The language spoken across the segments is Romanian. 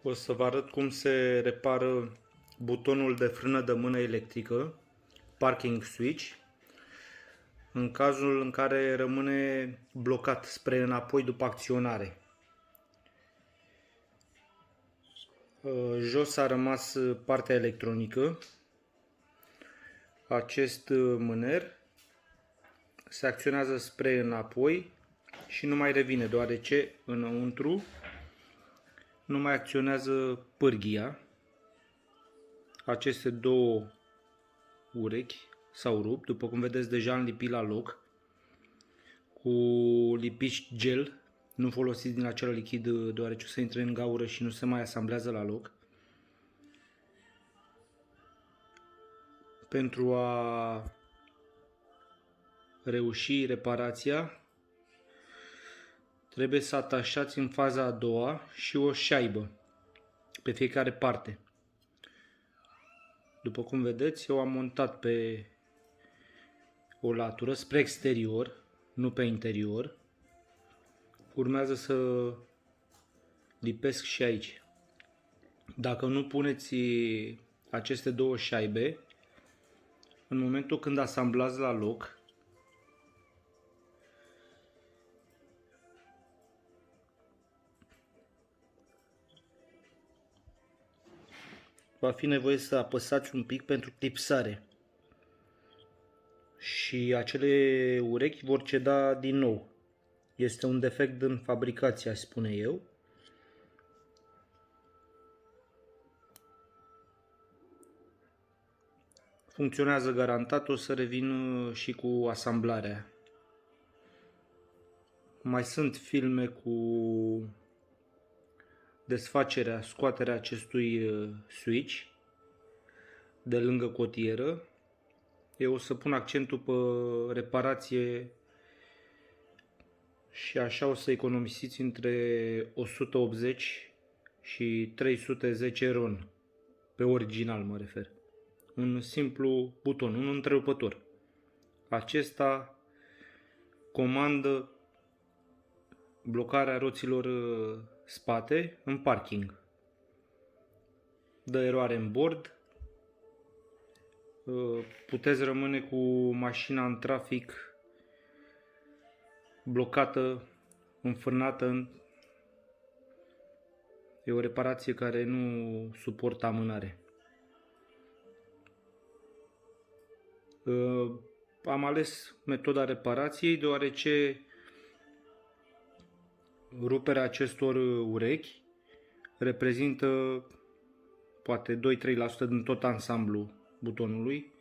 O să vă arăt cum se repară butonul de frână de mână electrică, parking switch, în cazul în care rămâne blocat spre înapoi după acționare. Jos a rămas partea electronică. Acest mâner se acționează spre înapoi și nu mai revine, deoarece înăuntru nu mai acționează pârghia. Aceste două urechi s-au rupt, după cum vedeți deja am lipit la loc cu lipici gel, nu folosiți din acel lichid deoarece o să intre în gaură și nu se mai asamblează la loc. Pentru a reuși reparația trebuie să atașați în faza a doua și o șaibă pe fiecare parte. După cum vedeți, eu am montat pe o latură spre exterior, nu pe interior. Urmează să lipesc și aici. Dacă nu puneți aceste două șaibe, în momentul când asamblați la loc, va fi nevoie să apăsați un pic pentru clipsare. Și acele urechi vor ceda din nou. Este un defect în fabricație, aș spune eu. Funcționează garantat, o să revin și cu asamblarea. Mai sunt filme cu desfacerea, scoaterea acestui switch de lângă cotieră. Eu o să pun accentul pe reparație și așa o să economisiți între 180 și 310 RON. Pe original mă refer. Un simplu buton, un întrerupător. Acesta comandă blocarea roților spate în parking. Dă eroare în bord. Puteți rămâne cu mașina în trafic blocată, înfrânată. E o reparație care nu suportă amânare. Am ales metoda reparației deoarece ruperea acestor urechi reprezintă poate 2-3% din tot ansamblu butonului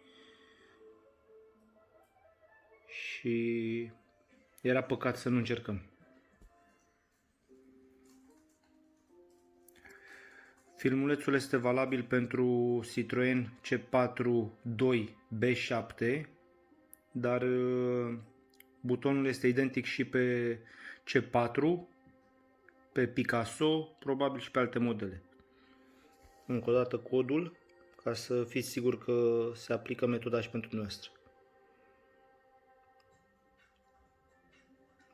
și era păcat să nu încercăm. Filmulețul este valabil pentru Citroen C4 2 B7, dar butonul este identic și pe C4, pe Picasso, probabil și pe alte modele. Încă o dată codul, ca să fiți sigur că se aplică metoda și pentru noastră.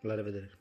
La revedere!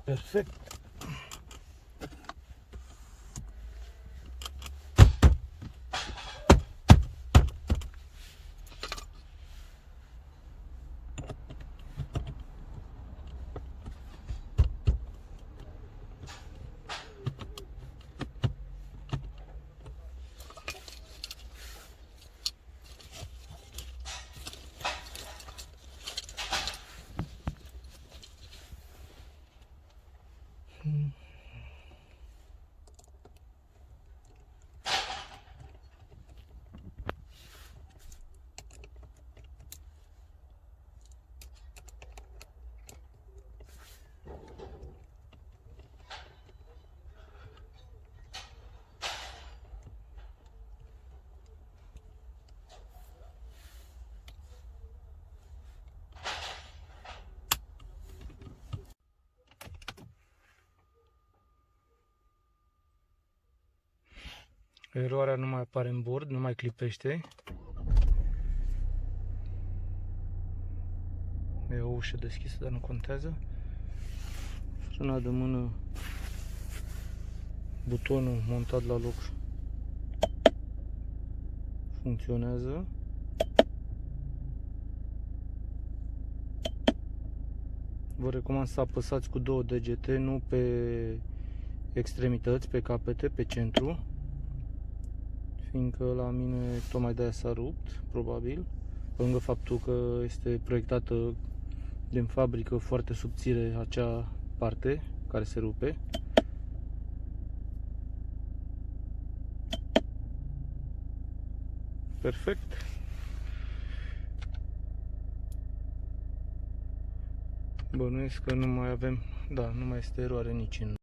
Perfect. Eroarea nu mai apare în bord, nu mai clipește. E o ușă deschisă, dar nu contează. Frâna de mână, butonul montat la loc funcționează. Vă recomand să apăsați cu 2 degete, nu pe extremități, pe capete, pe centru. Fiindcă la mine tocmai de aia s-a rupt, probabil. Pe lângă faptul că este proiectată din fabrică foarte subțire acea parte care se rupe. Perfect. Bănuiesc că nu mai avem, da, nu mai este eroare nici în